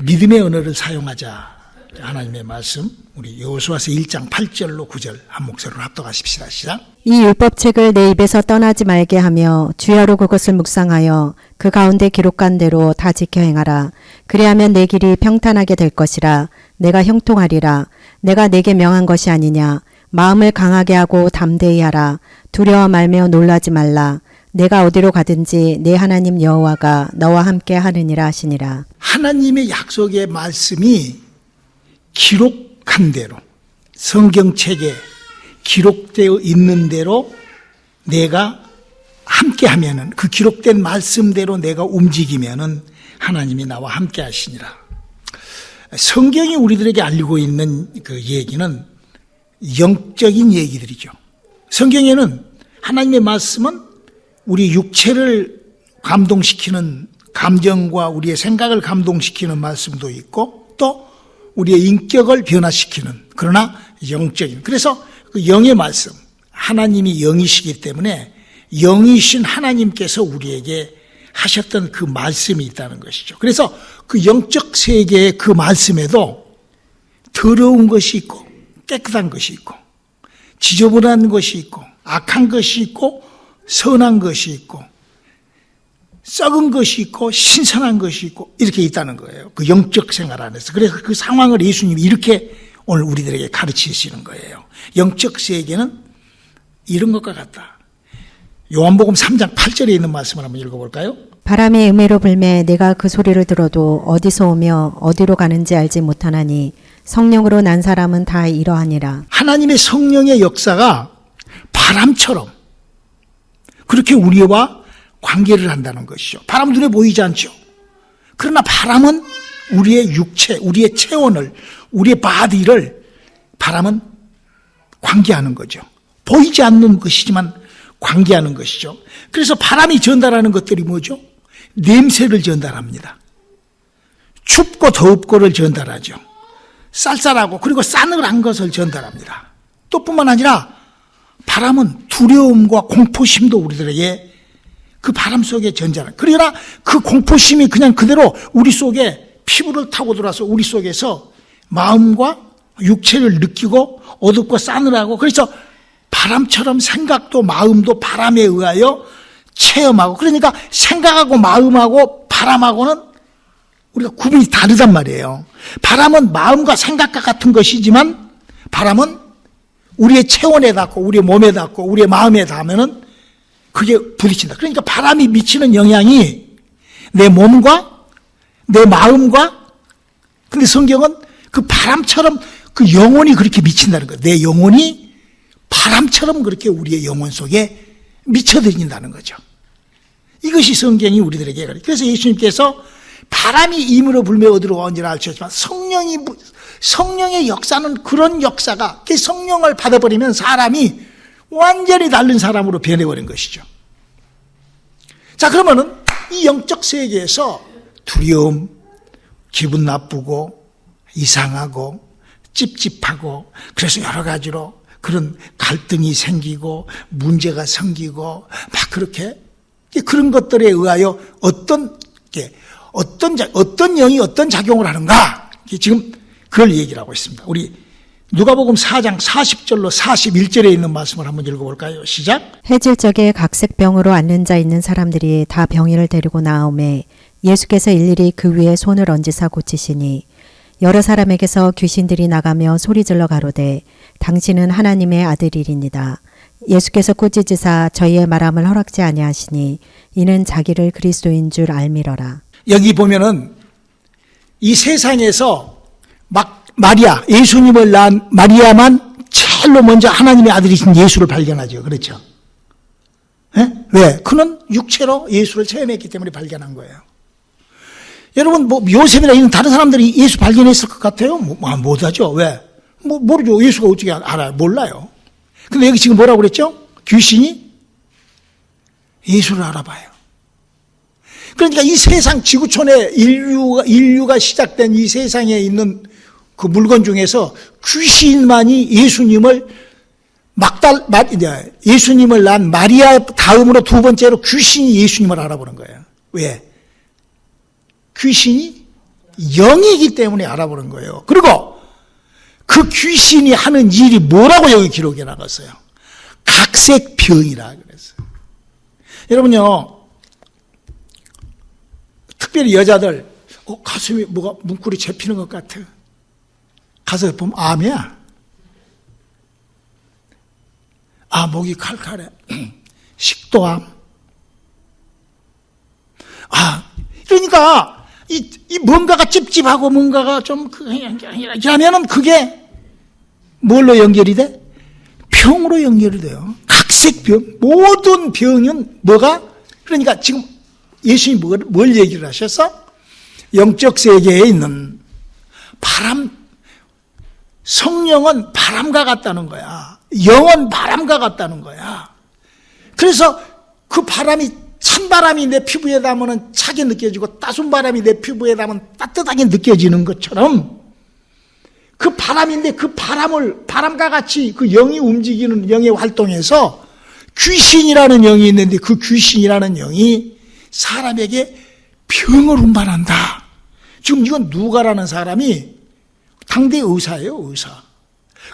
믿음의 언어를 사용하자. 하나님의 말씀, 우리 여호수아서 1장 8절로 9절 한 목소리로 합독하십시다. 시작. 이 율법책을 내 입에서 떠나지 말게 하며 주야로 그것을 묵상하여 그 가운데 기록한 대로 다 지켜 행하라. 그리하면 내 길이 평탄하게 될 것이라. 내가 형통하리라. 내가 내게 명한 것이 아니냐. 마음을 강하게 하고 담대히 하라. 두려워 말며 놀라지 말라. 내가 어디로 가든지 내 하나님 여호와가 너와 함께 하느니라 하시니라. 하나님의 약속의 말씀이 기록한 대로, 성경책에 기록되어 있는 대로 내가 함께 하면은, 그 기록된 말씀대로 내가 움직이면은 하나님이 나와 함께 하시니라. 성경이 우리들에게 알리고 있는 그 얘기는 영적인 얘기들이죠. 성경에는 하나님의 말씀은 우리 육체를 감동시키는, 감정과 우리의 생각을 감동시키는 말씀도 있고, 또 우리의 인격을 변화시키는, 그러나 영적인, 그래서 그 영의 말씀, 하나님이 영이시기 때문에 영이신 하나님께서 우리에게 하셨던 그 말씀이 있다는 것이죠. 그래서 그 영적 세계의 그 말씀에도 더러운 것이 있고 깨끗한 것이 있고 지저분한 것이 있고 악한 것이 있고 선한 것이 있고 썩은 것이 있고 신선한 것이 있고 이렇게 있다는 거예요. 그 영적 생활 안에서. 그래서 그 상황을 예수님이 이렇게 오늘 우리들에게 가르치시는 거예요. 영적 세계는 이런 것과 같다. 요한복음 3장 8절에 있는 말씀을 한번 읽어볼까요? 바람이 음해로 불매 내가 그 소리를 들어도 어디서 오며 어디로 가는지 알지 못하나니 성령으로 난 사람은 다 이러하니라. 하나님의 성령의 역사가 바람처럼 그렇게 우리와 관계를 한다는 것이죠. 바람은 눈에 보이지 않죠. 그러나 바람은 우리의 육체, 우리의 체온을, 우리의 바디를 바람은 관계하는 거죠. 보이지 않는 것이지만 관계하는 것이죠. 그래서 바람이 전달하는 것들이 뭐죠? 냄새를 전달합니다. 춥고 덥고를 전달하죠. 쌀쌀하고 그리고 싸늘한 것을 전달합니다. 또 뿐만 아니라 바람은 두려움과 공포심도 우리들에게 그 바람 속에 전달하는. 그러나 그 공포심이 그냥 그대로 우리 속에 피부를 타고 들어와서 우리 속에서 마음과 육체를 느끼고 어둡고 싸늘하고, 그래서 바람처럼 생각도 마음도 바람에 의하여 체험하고, 그러니까 생각하고 마음하고 바람하고는 우리가 구분이 다르단 말이에요. 바람은 마음과 생각과 같은 것이지만 바람은 우리의 체온에 닿고 우리의 몸에 닿고 우리의 마음에 닿으면은 그게 부딪힌다. 그러니까 바람이 미치는 영향이 내 몸과 내 마음과, 근데 성경은 그 바람처럼 그 영혼이 그렇게 미친다는 거예요. 내 영혼이 바람처럼 그렇게 우리의 영혼 속에 미쳐들인다는 거죠. 이것이 성경이 우리들에게 가르쳐요. 그래서 예수님께서 바람이 임으로 불며 어디로 가는지를 알려주셨지만 성령의 역사는 그런 역사가, 그 성령을 받아버리면 사람이 완전히 다른 사람으로 변해버린 것이죠. 자, 그러면은 이 영적 세계에서 두려움, 기분 나쁘고 이상하고 찝찝하고, 그래서 여러 가지로 그런 갈등이 생기고 문제가 생기고 막 그렇게, 그런 것들에 의하여 어떤 영이 어떤 작용을 하는가, 지금 그걸 얘기를 하고 있습니다. 우리 누가복음 4장 40절로 41절에 있는 말씀을 한번 읽어볼까요? 시작. 해질 적에 각색 병으로 앓는 자 있는 사람들이 다 병이를 데리고 나오매 예수께서 일일이 그 위에 손을 얹으사 고치시니 여러 사람에게서 귀신들이 나가며 소리질러 가로되 당신은 하나님의 아들이리니다. 예수께서 꾸짖으사 저희의 말함을 허락지 아니하시니 이는 자기를 그리스도인 줄 알미러라. 여기 보면은 이 세상에서 막 마리아, 예수님을 낳은 마리아만 제일로 먼저 하나님의 아들이신 예수를 발견하죠. 그렇죠? 네? 왜? 그는 육체로 예수를 체험했기 때문에 발견한 거예요. 여러분, 요셉이나 이런 다른 사람들이 예수 발견했을 것 같아요? 못하죠. 왜? 모르죠. 예수가 어떻게 알아요? 몰라요. 근데 여기 지금 뭐라고 그랬죠? 귀신이 예수를 알아봐요. 그러니까 이 세상 지구촌에 인류가 시작된 이 세상에 있는 그 물건 중에서 귀신만이 예수님을 낳은 마리아 다음으로 두 번째로 귀신이 예수님을 알아보는 거예요. 왜? 귀신이 영이기 때문에 알아보는 거예요. 그리고 그 귀신이 하는 일이 뭐라고 여기 기록해 나갔어요? 각색병이라 그랬어요. 여러분요, 특별히 여자들, 가슴이 뭐가 문고리 잡히는 것 같아. 가서 보면 암이야. 목이 칼칼해. 식도암. 그러니까 이 뭔가가 찝찝하고 뭔가가 좀 하면은 그게 뭘로 연결이 돼? 병으로 연결이 돼요. 각색병. 모든 병은 뭐가? 그러니까 지금 예수님이 뭘 얘기를 하셨어? 영적 세계에 있는 성령은 바람과 같다는 거야. 영은 바람과 같다는 거야. 그래서 그 바람이 찬바람이 내 피부에 닿으면 차게 느껴지고 따순 바람이 내 피부에 닿으면 따뜻하게 느껴지는 것처럼 그 바람인데 그 바람과 같이 그 영이 움직이는 영의 활동에서 귀신이라는 영이 있는데 그 귀신이라는 영이 사람에게 병을 운반한다. 지금 이건 누가라는 사람이 당대 의사예요, 의사.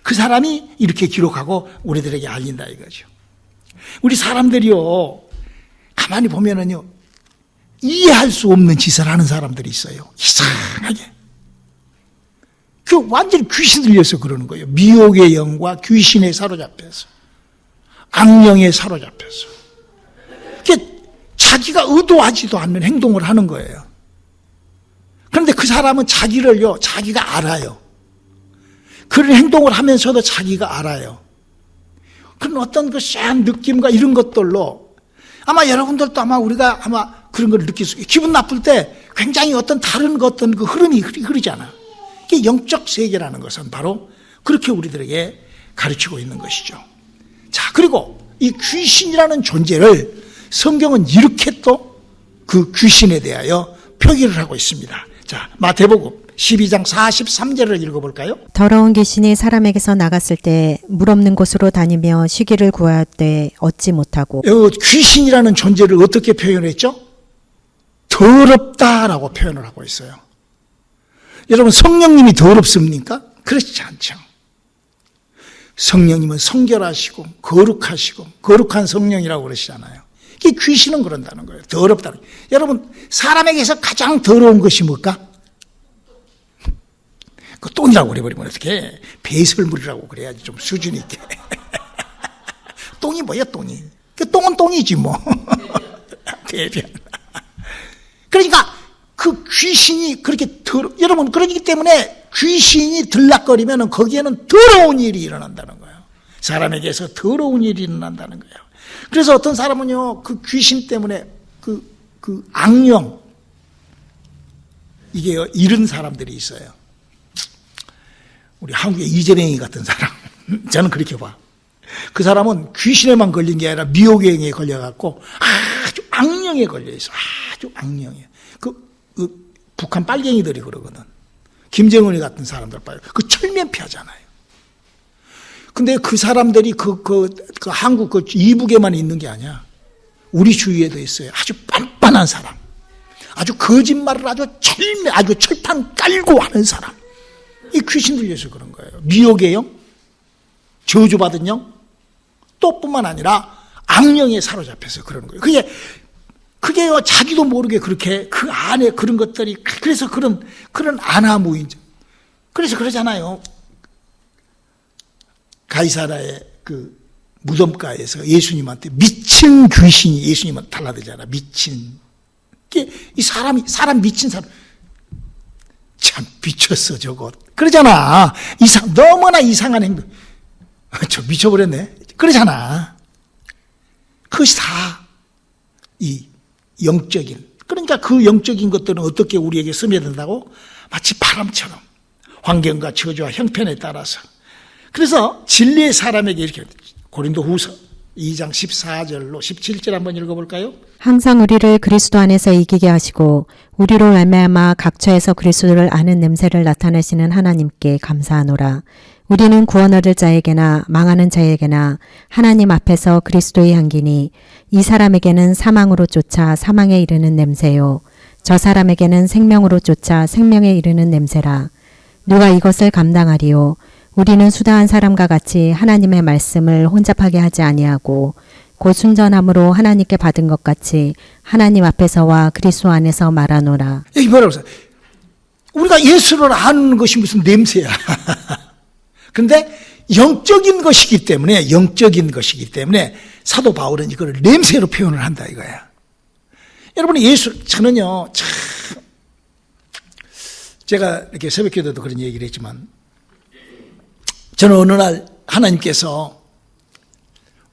그 사람이 이렇게 기록하고 우리들에게 알린다 이거죠. 우리 사람들이요, 가만히 보면은요, 이해할 수 없는 짓을 하는 사람들이 있어요. 이상하게. 그 완전히 귀신 들려서 그러는 거예요. 미혹의 영과 귀신에 사로잡혀서. 악령에 사로잡혀서. 자기가 의도하지도 않는 행동을 하는 거예요. 그런데 그 사람은 자기가 알아요. 그런 행동을 하면서도 자기가 알아요. 그런 어떤 그 쎄한 느낌과 이런 것들로 아마 여러분들도 우리가 그런 걸 느낄 수 있어요. 기분 나쁠 때 굉장히 어떤 다른 어떤 그 흐름이 흐르잖아. 이게 영적 세계라는 것은 바로 그렇게 우리들에게 가르치고 있는 것이죠. 자, 그리고 이 귀신이라는 존재를 성경은 이렇게 또 그 귀신에 대하여 표기를 하고 있습니다. 자, 마태복음 12장 43절을 읽어볼까요? 더러운 귀신이 사람에게서 나갔을 때 물 없는 곳으로 다니며 쉬기를 구할 때 얻지 못하고. 귀신이라는 존재를 어떻게 표현했죠? 더럽다라고 표현을 하고 있어요. 여러분, 성령님이 더럽습니까? 그렇지 않죠. 성령님은 성결하시고 거룩하시고 거룩한 성령이라고 그러시잖아요. 이 귀신은 그런다는 거예요. 더럽다는 거예요. 여러분, 사람에게서 가장 더러운 것이 뭘까? 그 똥이라고 그래버리면 어떻게 배설물이라고 그래야지 좀 수준 있게. 똥이 뭐야, 똥이? 그 똥은 똥이지 뭐. 대변. 그러니까 그 귀신이 그렇게 여러분, 그러기 때문에 귀신이 들락거리면 거기에는 더러운 일이 일어난다는 거예요. 사람에게서 더러운 일이 일어난다는 거예요. 그래서 어떤 사람은요, 그 귀신 때문에 그 악령, 이게 잃은 사람들이 있어요. 우리 한국의 이재명이 같은 사람. 저는 그렇게 봐. 그 사람은 귀신에만 걸린 게 아니라 미혹행에 걸려갖고 아주 악령에 걸려있어. 아주 악령에. 북한 빨갱이들이 그러거든. 김정은이 같은 사람들 봐요. 그 철면피 하잖아요. 근데 그 사람들이 한국 이북에만 있는 게 아니야. 우리 주위에도 있어요. 아주 빤빤한 사람. 아주 거짓말을 아주 철판 깔고 하는 사람. 이 귀신 들려서 그런 거예요. 미혹의 영, 저주받은 영, 또 뿐만 아니라 악령에 사로잡혀서 그러는 거예요. 그게요, 자기도 모르게 그렇게 그 안에 그런 것들이, 그래서 그런 안하무인적. 그래서 그러잖아요. 가이사라의 그 무덤가에서 예수님한테 미친 귀신이 예수님한테 달라들잖아. 미친. 이 사람 미친 사람. 참 미쳤어, 저거. 그러잖아. 너무나 이상한 행동. 저 미쳐버렸네. 그러잖아. 그것이 다 이 영적인. 그러니까 그 영적인 것들은 어떻게 우리에게 스며든다고? 마치 바람처럼. 환경과 처지와 형편에 따라서. 그래서 진리의 사람에게 이렇게 고린도후서 2장 14절로 17절 한번 읽어볼까요? 항상 우리를 그리스도 안에서 이기게 하시고 우리로 말미암아 각처에서 그리스도를 아는 냄새를 나타내시는 하나님께 감사하노라. 우리는 구원 얻을 자에게나 망하는 자에게나 하나님 앞에서 그리스도의 향기니 이 사람에게는 사망으로 쫓아 사망에 이르는 냄새요 저 사람에게는 생명으로 쫓아 생명에 이르는 냄새라. 누가 이것을 감당하리요? 우리는 수다한 사람과 같이 하나님의 말씀을 혼잡하게 하지 아니하고 곧 순전함으로 하나님께 받은 것 같이 하나님 앞에서와 그리스도 안에서 말하노라. 여기 뭐라고 써요? 우리가 예수를 아는 것이 무슨 냄새야. 그런데 영적인 것이기 때문에 사도 바울은 이걸 냄새로 표현을 한다 이거야. 여러분 저는요, 참, 제가 이렇게 새벽기도도 그런 얘기를 했지만, 저는 어느 날 하나님께서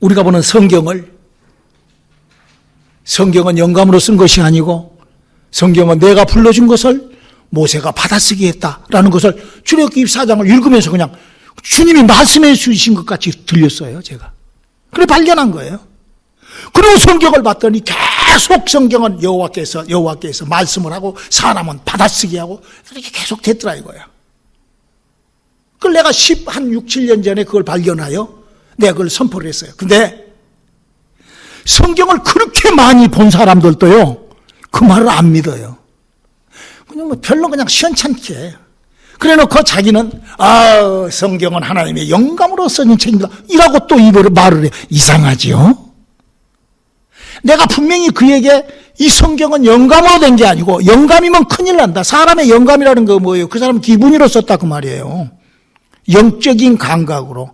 우리가 보는 성경은 영감으로 쓴 것이 아니고, 성경은 내가 불러준 것을 모세가 받아쓰기 했다라는 것을 출애굽기 24장을 읽으면서 그냥 주님이 말씀해 주신 것 같이 들렸어요, 제가. 그래 발견한 거예요. 그리고 성경을 봤더니 계속 성경은 여호와께서 말씀을 하고 사람은 받아쓰기 하고 이렇게 계속 됐더라 이거야. 그걸 내가 한 6, 7년 전에 그걸 발견하여 내가 그걸 선포를 했어요. 근데 성경을 그렇게 많이 본 사람들도요, 그 말을 안 믿어요. 그냥 별로 그냥 시원찮게. 그래 놓고 자기는, 성경은 하나님의 영감으로 써진 책입니다. 이라고 또 이거를 말을 해. 이상하지요? 내가 분명히 그에게 이 성경은 영감으로 된 게 아니고, 영감이면 큰일 난다. 사람의 영감이라는 거 뭐예요? 그 사람 기분으로 썼다 그 말이에요. 영적인 감각으로.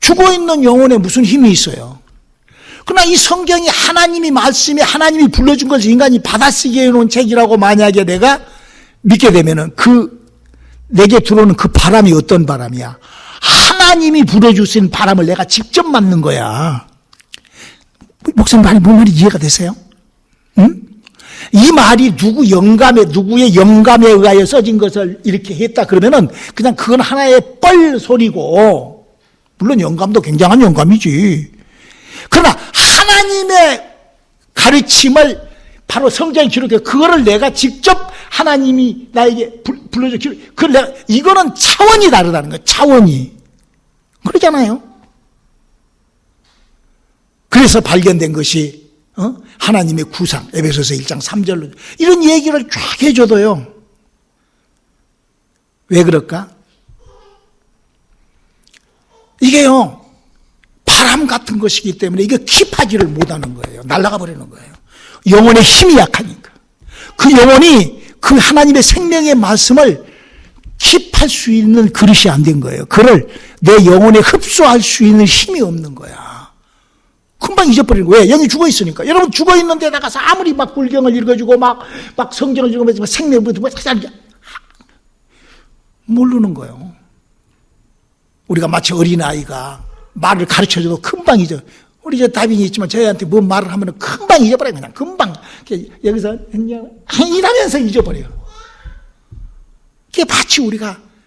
죽어있는 영혼에 무슨 힘이 있어요? 그러나 이 성경이 하나님이 하나님이 불러준 것을 인간이 받아쓰게 해놓은 책이라고 만약에 내가 믿게 되면은 내게 들어오는 그 바람이 어떤 바람이야? 하나님이 불어주신 바람을 내가 직접 맞는 거야. 목사님 말이 뭔 말인지 이해가 되세요? 응? 이 말이 누구의 영감에 의하여 써진 것을 이렇게 했다 그러면은 그냥 그건 하나의 뻘소리고, 물론 영감도 굉장한 영감이지. 그러나 하나님의 가르침을 바로 성경에 기록해, 그거를 내가 직접 하나님이 나에게 불러줘 이거는 차원이 다르다는 거예요. 차원이. 그러잖아요. 그래서 발견된 것이 하나님의 구상, 에베소서 1장 3절로 이런 얘기를 쫙 해줘도요, 왜 그럴까? 이게요, 바람 같은 것이기 때문에 이게 킵하지를 못하는 거예요. 날아가 버리는 거예요. 영혼의 힘이 약하니까. 그 영혼이 그 하나님의 생명의 말씀을 킵할 수 있는 그릇이 안 된 거예요. 그를 내 영혼에 흡수할 수 있는 힘이 없는 거야. 금방 잊어버리는 거예요. 왜? 영이 죽어 있으니까. 여러분 죽어 있는 데 나가서 아무리 막 불경을 읽어주고 막 성경을 읽으면서 생명을 모르는 거예요. 우리가 마치 어린아이가 말을 가르쳐줘도 금방 잊어. 우리 저 다빈이 있지만 저희한테 뭔 말을 하면 금방 잊어버려요. 그냥 금방. 여기서 이러면서 잊어버려요. 그게 마치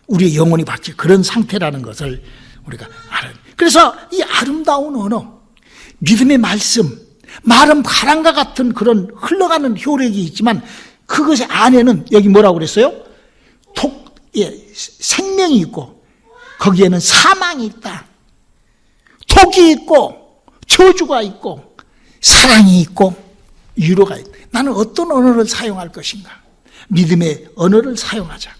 우리의 영혼이 마치 그런 상태라는 것을 우리가 알아요. 그래서 이 아름다운 언어, 믿음의 말은 바람과 같은 그런 흘러가는 효력이 있지만 그것의 안에는 여기 뭐라고 그랬어요? 생명이 있고 거기에는 사망이 있다. 독이 있고 저주가 있고 사랑이 있고 위로가 있다. 나는 어떤 언어를 사용할 것인가? 믿음의 언어를 사용하자.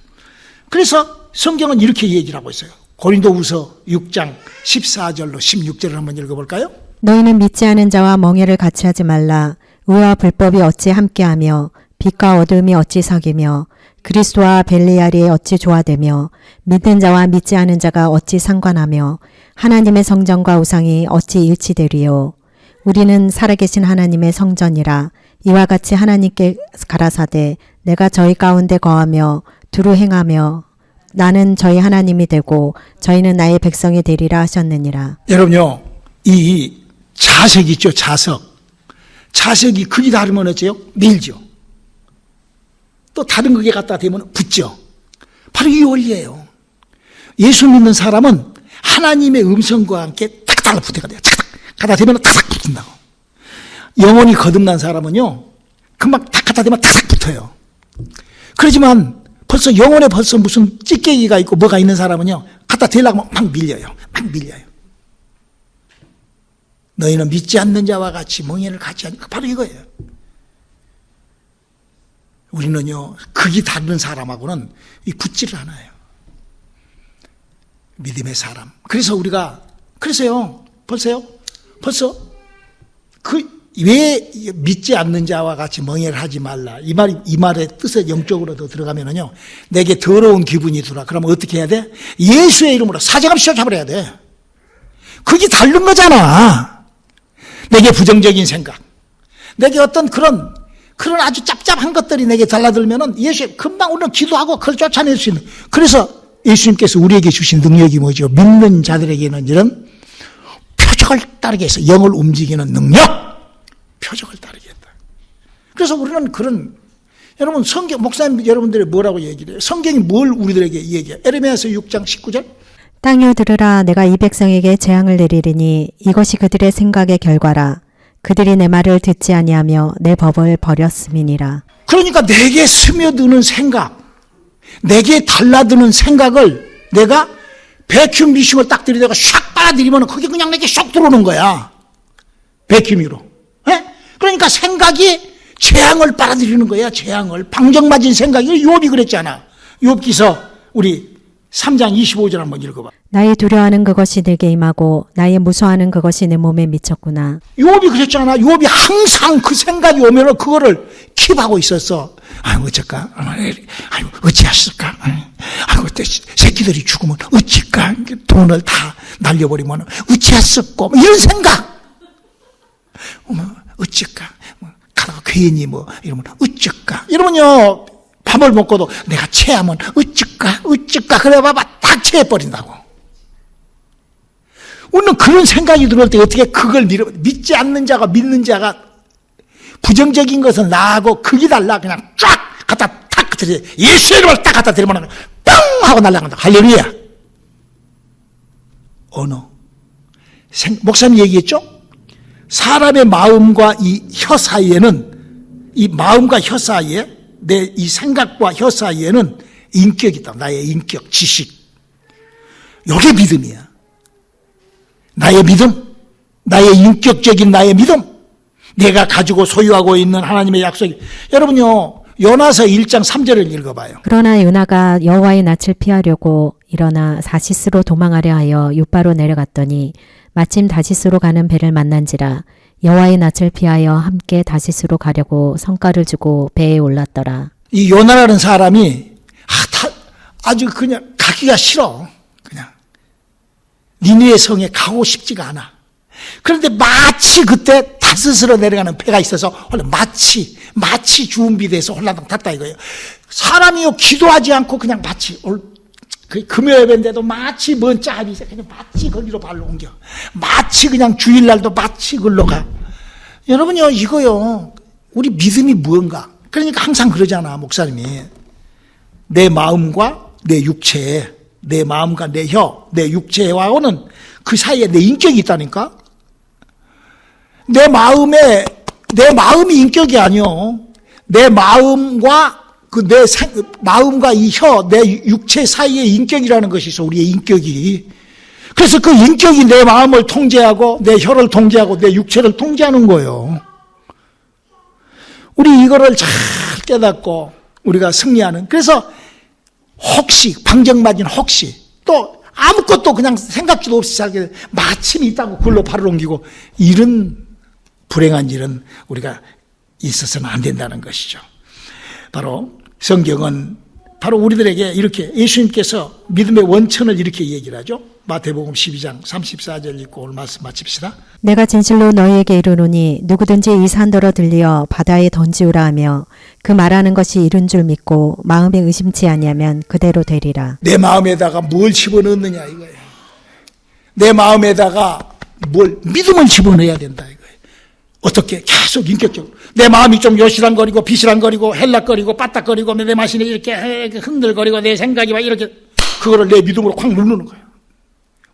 그래서 성경은 이렇게 얘기를 하고 있어요. 고린도후서 6장 14절로 16절을 한번 읽어볼까요? 너희는 믿지 않은 자와 멍에를 같이 하지 말라. 의와 불법이 어찌 함께하며 빛과 어둠이 어찌 사귀며 그리스도와 벨리알이 어찌 조화되며 믿는 자와 믿지 않은 자가 어찌 상관하며 하나님의 성전과 우상이 어찌 일치되리요. 우리는 살아계신 하나님의 성전이라. 이와 같이 하나님께 가라사대 내가 저희 가운데 거하며 두루 행하며 나는 저희 하나님이 되고 저희는 나의 백성이 되리라 하셨느니라. 여러분요, 이 자석 있죠, 자석. 자석이 크기 다르면 어째요? 밀죠. 또 다른 극에 갖다 대면 붙죠. 바로 이 원리예요. 예수 믿는 사람은 하나님의 음성과 함께 딱 달라붙어야 돼요. 딱 갖다 대면 딱 붙는다고. 영혼이 거듭난 사람은요, 금방 딱 갖다 대면 딱 붙어요. 그렇지만 벌써 영혼에 벌써 무슨 찌개기가 있고 뭐가 있는 사람은요, 갖다 대려고 하면 막 밀려요. 막 밀려요. 너희는 믿지 않는 자와 같이 멍에를 같이 하니까 바로 이거예요. 우리는요, 극이 다른 사람하고는 붙지를 않아요. 믿음의 사람. 그래서요, 벌써, 왜 믿지 않는 자와 같이 멍해를 하지 말라. 이 말의 뜻에 영적으로 더 들어가면은요, 내게 더러운 기분이 들어. 그러면 어떻게 해야 돼? 예수의 이름으로 사정없이 쫓아버려야 돼. 그게 다른 거잖아. 내게 부정적인 생각. 내게 어떤 그런 아주 짭짭한 것들이 내게 달라들면은 예수 금방 우리는 기도하고 그걸 쫓아낼 수 있는. 그래서 예수님께서 우리에게 주신 능력이 뭐죠? 믿는 자들에게는 이런 표적을 따르게 해서 영을 움직이는 능력. 표적을 따르게 했다. 그래서 우리는 여러분 성경, 목사님 여러분들이 뭐라고 얘기를 해요? 성경이 뭘 우리들에게 얘기해요? 에레미야서 6장 19절. 땅이여 들으라. 내가 이 백성에게 재앙을 내리리니 이것이 그들의 생각의 결과라. 그들이 내 말을 듣지 아니하며 내 법을 버렸음이니라. 그러니까 내게 스며드는 생각, 내게 달라드는 생각을 내가 베큐um 미싱을 딱 들이대고 샥 빨아들이면 그게 그냥 내게 쏙 들어오는 거야. 베큐미로. 그러니까 생각이 재앙을 빨아들이는 거야. 재앙을. 방정맞은 생각이. 욥이 그랬잖아. 욥기서 우리 3장 25절 한번 읽어봐. 나의 두려워하는 그것이 내게 임하고 나의 무서워하는 그것이 내 몸에 미쳤구나. 욥이 그랬잖아. 욥이 항상 그 생각이 오면 그거를 킵하고 있었어. 아유 어쩔까? 아유 어찌했을까? 아유 그때 새끼들이 죽으면 어찌까? 돈을 다 날려버리면 어찌했을까? 이런 생각. 어쩔까? 가다가 괜히 이러면 어쩔까? 이러면요 밥을 먹고도 내가 체하면 어쩔까? 그래 봐봐 딱 체해버린다고. 우리는 그런 생각이 들어올 때 어떻게 그걸 믿지 않는 자가 믿는 자가 부정적인 것은 나하고 극이 달라. 그냥 쫙 갖다 탁 들여 예수의 이름을 딱 갖다 들이면 뻥 하고 날아간다. 할렐루야. 언어. 목사님 얘기했죠? 사람의 마음과 이 혀 사이에는, 이 마음과 혀 사이에, 내 이 생각과 혀 사이에는 인격이 있다. 나의 인격, 지식. 이게 믿음이야. 나의 믿음, 나의 인격적인 나의 믿음, 내가 가지고 소유하고 있는 하나님의 약속이. 여러분요, 요나서 1장 3절을 읽어봐요. 그러나 요나가 여호와의 낯을 피하려고 일어나 다시스로 도망하려 하여 욥바로 내려갔더니 마침 다시스로 가는 배를 만난지라. 여호와의 낯을 피하여 함께 다시스로 가려고 성과를 주고 배에 올랐더라. 이 요나라는 사람이 아주 그냥 가기가 싫어. 그냥 니느웨 성에 가고 싶지가 않아. 그런데 마치 그때 다스스로 내려가는 배가 있어서 마치 준비돼서 홀라당 탔다 이거예요. 사람이요 기도하지 않고 그냥 마치 금요일인데도 마치 먼 짝이 있어. 그냥 마치 거기로 발로 옮겨. 마치 그냥 주일날도 마치 걸로 가. 여러분요 이거요 우리 믿음이 무언가. 그러니까 항상 그러잖아 목사님이. 내 마음과 내 육체, 내 마음과 내 혀, 내 육체와는 그 사이에 내 인격이 있다니까. 내 마음이 인격이 아니요. 내 마음과 마음과 이 혀, 내 육체 사이에 인격이라는 것이 있어. 우리의 인격이. 그래서 그 인격이 내 마음을 통제하고 내 혀를 통제하고 내 육체를 통제하는 거예요. 우리 이거를 잘 깨닫고 우리가 승리하는. 그래서 혹시 방정맞은 혹시 또 아무것도 그냥 생각지도 없이 살게 마침이 있다고 그걸로 발을 옮기고 이런 불행한 일은 우리가 있어서는 안 된다는 것이죠. 바로 성경은 바로 우리들에게 이렇게 예수님께서 믿음의 원천을 이렇게 얘기를 하죠. 마태복음 12장 34절 읽고 오늘 말씀 마칩시다. 내가 진실로 너희에게 이르노니 누구든지 이 산더러 들리어 바다에 던지우라 하며 그 말하는 것이 이른 줄 믿고 마음에 의심치 아니하면 그대로 되리라. 내 마음에다가 뭘 집어넣느냐 이거예요. 내 마음에다가 믿음을 집어넣어야 된다 이거예요. 어떻게 계속 인격적으로 내 마음이 좀 요시랑거리고 비실랑거리고 헬락거리고 빠딱거리고 내 마신에 이렇게 흔들거리고 내 생각이 막 이렇게 그거를 내 믿음으로 콱 누르는 거예요.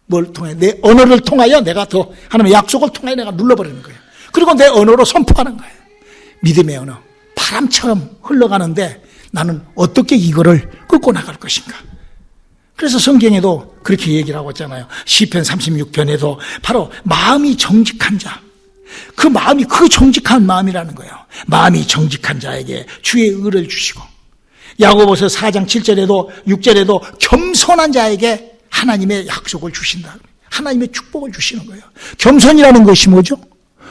뭘 통해? 내 언어를 통하여 내가 더 하나님의 약속을 통하여 내가 눌러버리는 거예요. 그리고 내 언어로 선포하는 거예요. 믿음의 언어. 바람처럼 흘러가는데 나는 어떻게 이거를 끌고 나갈 것인가. 그래서 성경에도 그렇게 얘기를 하고 있잖아요. 시편 36편에도 바로 마음이 정직한 자, 그 마음이 그 정직한 마음이라는 거예요. 마음이 정직한 자에게 주의 의를 주시고, 야고보서 4장 7절에도 6절에도 겸손한 자에게 하나님의 약속을 주신다. 하나님의 축복을 주시는 거예요. 겸손이라는 것이 뭐죠?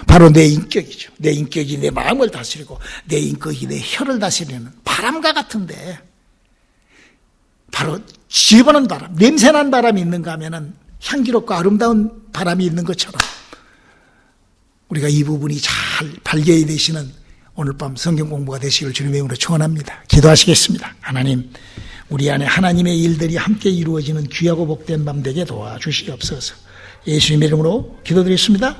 바로 내 인격이죠. 내 인격이 내 마음을 다스리고 내 인격이 내 혀를 다스리는 바람과 같은데, 바로 집어넣는 바람, 냄새난 바람이 있는가 하면은 향기롭고 아름다운 바람이 있는 것처럼 우리가 이 부분이 잘 발견이 되시는 오늘 밤 성경 공부가 되시길 주님의 이름으로 축원합니다. 기도하시겠습니다. 하나님, 우리 안에 하나님의 일들이 함께 이루어지는 귀하고 복된 밤 되게 도와주시옵소서. 예수님의 이름으로 기도드리겠습니다.